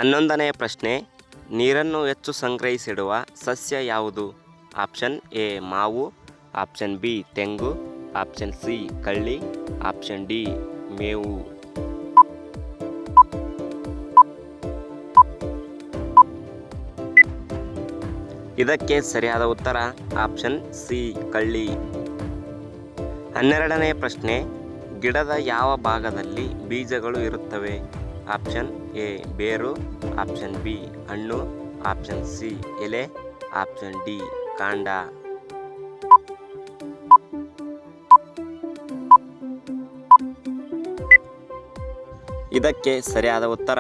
11ನೇ ಪ್ರಶ್ನೆ, ನೀರನ್ನು ಹೆಚ್ಚು ಸಂಗ್ರಹಿಸಿಡುವ ಸಸ್ಯ ಯಾವುದು? ಆಪ್ಷನ್ ಎ ಮಾವು, ಆಪ್ಷನ್ ಬಿ ತೆಂಗು, ಆಪ್ಷನ್ ಸಿ ಕಳ್ಳಿ, ಆಪ್ಷನ್ ಡಿ ಮೇವು. ಇದಕ್ಕೆ ಸರಿಯಾದ ಉತ್ತರ ಆಪ್ಷನ್ ಸಿ ಕಳ್ಳಿ. 12ನೇ ಪ್ರಶ್ನೆ, ಗಿಡದ ಯಾವ ಭಾಗದಲ್ಲಿ ಬೀಜಗಳು ಇರುತ್ತವೆ? ಆಪ್ಷನ್ ಎ ಬೇರು, ಆಪ್ಷನ್ ಬಿ ಹಣ್ಣು, ಆಪ್ಷನ್ ಸಿ ಎಲೆ, ಆಪ್ಷನ್ ಡಿ ಕಾಂಡ. ಇದಕ್ಕೆ ಸರಿಯಾದ ಉತ್ತರ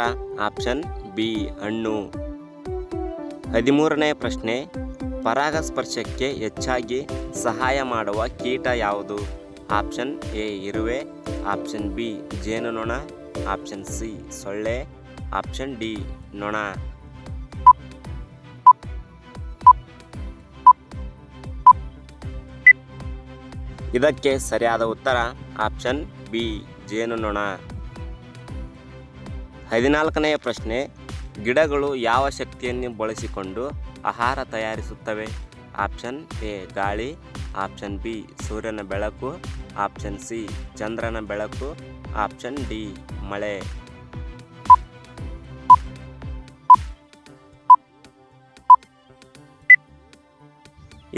ಆಪ್ಷನ್ ಬಿ ಹಣ್ಣು. 13ನೇ ಪ್ರಶ್ನೆ, ಪರಾಗಸ್ಪರ್ಶಕ್ಕೆ ಹೆಚ್ಚಾಗಿ ಸಹಾಯ ಮಾಡುವ ಕೀಟ ಯಾವುದು? ಆಪ್ಷನ್ ಎ ಇರುವೆ, ಆಪ್ಷನ್ ಬಿ ಜೇನುನೊಣ, ಆಪ್ಷನ್ ಸಿ ಸೊಳ್ಳೆ, ಆಪ್ಷನ್ ಡಿ ನೊಣ. ಇದಕ್ಕೆ ಸರಿಯಾದ ಉತ್ತರ ಆಪ್ಷನ್ ಬಿ ಜೇನುನೊಣ. 14ನೇ ಪ್ರಶ್ನೆ, ಗಿಡಗಳು ಯಾವ ಶಕ್ತಿಯನ್ನು ಬಳಸಿಕೊಂಡು ಆಹಾರ ತಯಾರಿಸುತ್ತವೆ? ಆಪ್ಷನ್ ಎ ಗಾಳಿ, ಆಪ್ಷನ್ ಬಿ ಸೂರ್ಯನ ಬೆಳಕು, ಆಪ್ಷನ್ ಸಿ ಚಂದ್ರನ ಬೆಳಕು, ಆಪ್ಷನ್ ಡಿ ಮಳೆ.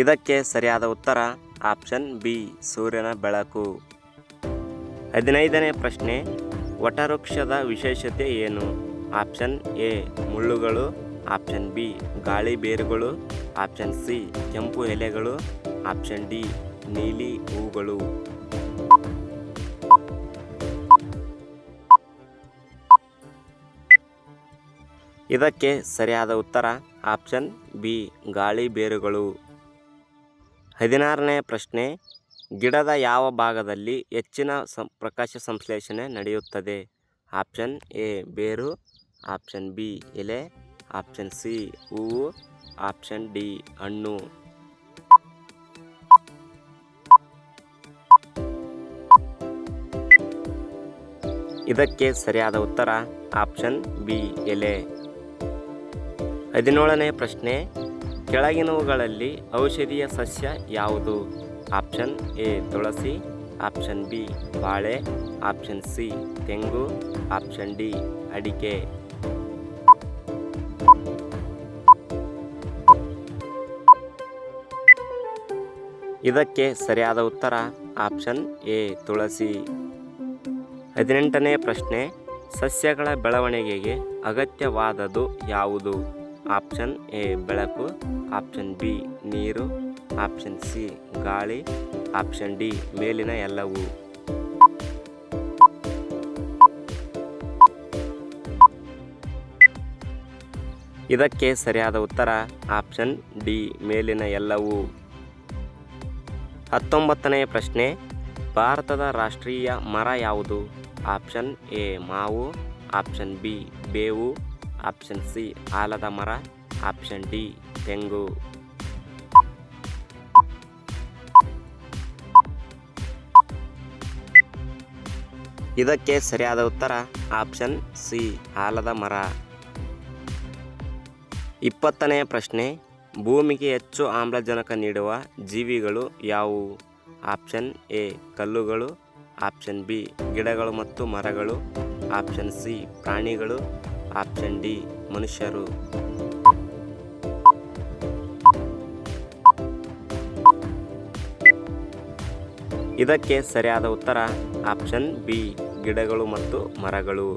ಇದಕ್ಕೆ ಸರಿಯಾದ ಉತ್ತರ ಆಪ್ಷನ್ ಬಿ ಸೂರ್ಯನ ಬೆಳಕು. 15ನೇ ಪ್ರಶ್ನೆ, ವಟವೃಕ್ಷದ ವಿಶೇಷತೆ ಏನು? ಆಪ್ಷನ್ ಎ ಮುಳ್ಳುಗಳು, ಆಪ್ಷನ್ ಬಿ ಗಾಳಿ ಬೇರುಗಳು, ಆಪ್ಷನ್ ಸಿ ಕೆಂಪು ಎಲೆಗಳು, ಆಪ್ಷನ್ ಡಿ ನೀಲಿ ಹೂಗಳು. ಇದಕ್ಕೆ ಸರಿಯಾದ ಉತ್ತರ ಆಪ್ಷನ್ ಬಿ ಗಾಳಿ ಬೇರುಗಳು. 16ನೇ ಪ್ರಶ್ನೆ, ಗಿಡದ ಯಾವ ಭಾಗದಲ್ಲಿ ಹೆಚ್ಚಿನ ಪ್ರಕಾಶ ಸಂಶ್ಲೇಷಣೆ ನಡೆಯುತ್ತದೆ? ಆಪ್ಷನ್ ಎ ಬೇರು, ಆಪ್ಷನ್ ಬಿ ಎಲೆ, ಆಪ್ಷನ್ ಸಿ ಹೂವು, ಆಪ್ಷನ್ ಡಿ ಹಣ್ಣು. ಇದಕ್ಕೆ ಸರಿಯಾದ ಉತ್ತರ ಆಪ್ಷನ್ ಬಿ ಎಲೆ. 17ನೇ ಪ್ರಶ್ನೆ, ಕೆಳಗಿನವುಗಳಲ್ಲಿ ಔಷಧೀಯ ಸಸ್ಯ ಯಾವುದು? ಆಪ್ಷನ್ ಎ ತುಳಸಿ, ಆಪ್ಷನ್ ಬಿ ಬಾಳೆ, ಆಪ್ಷನ್ ಸಿ ತೆಂಗು, ಆಪ್ಷನ್ ಡಿ ಅಡಿಕೆ. ಇದಕ್ಕೆ ಸರಿಯಾದ ಉತ್ತರ ಆಪ್ಷನ್ ಎ ತುಳಸಿ. 18ನೇ ಪ್ರಶ್ನೆ, ಸಸ್ಯಗಳ ಬೆಳವಣಿಗೆಗೆ ಅಗತ್ಯವಾದದ್ದು ಯಾವುದು? ಆಪ್ಷನ್ ಎ ಬೆಳಕು, ಆಪ್ಷನ್ ಬಿ ನೀರು, ಆಪ್ಷನ್ ಸಿ ಗಾಳಿ, ಆಪ್ಷನ್ ಡಿ ಮೇಲಿನ ಎಲ್ಲವೂ. ಇದಕ್ಕೆ ಸರಿಯಾದ ಉತ್ತರ ಆಪ್ಷನ್ ಡಿ ಮೇಲಿನ ಎಲ್ಲವೂ. 19ನೇ ಪ್ರಶ್ನೆ, ಭಾರತದ ರಾಷ್ಟ್ರೀಯ ಮರ ಯಾವುದು? ಆಪ್ಷನ್ ಎ ಮಾವು, ಆಪ್ಷನ್ ಬಿ ಬೇವು, ಆಪ್ಷನ್ ಸಿ ಆಲದ ಮರ, ಆಪ್ಷನ್ ಡಿ ತೆಂಗು. ಇದಕ್ಕೆ ಸರಿಯಾದ ಉತ್ತರ ಆಪ್ಷನ್ ಸಿ ಆಲದ ಮರ. 20ನೇ ಪ್ರಶ್ನೆ, ಭೂಮಿಗೆ ಹೆಚ್ಚು ಆಮ್ಲಜನಕ ನೀಡುವ ಜೀವಿಗಳು ಯಾವುವು? ಆಪ್ಷನ್ ಎ ಕಲ್ಲುಗಳು, ಆಪ್ಷನ್ ಬಿ ಗಿಡಗಳು ಮತ್ತು ಮರಗಳು, ಆಪ್ಷನ್ ಸಿ ಪ್ರಾಣಿಗಳು, ಆಪ್ಷನ್ ಡಿ ಮನುಷ್ಯರು. ಇದಕ್ಕೆ ಸರಿಯಾದ ಉತ್ತರ ಆಪ್ಷನ್ ಬಿ ಗಿಡಗಳು ಮತ್ತು ಮರಗಳು.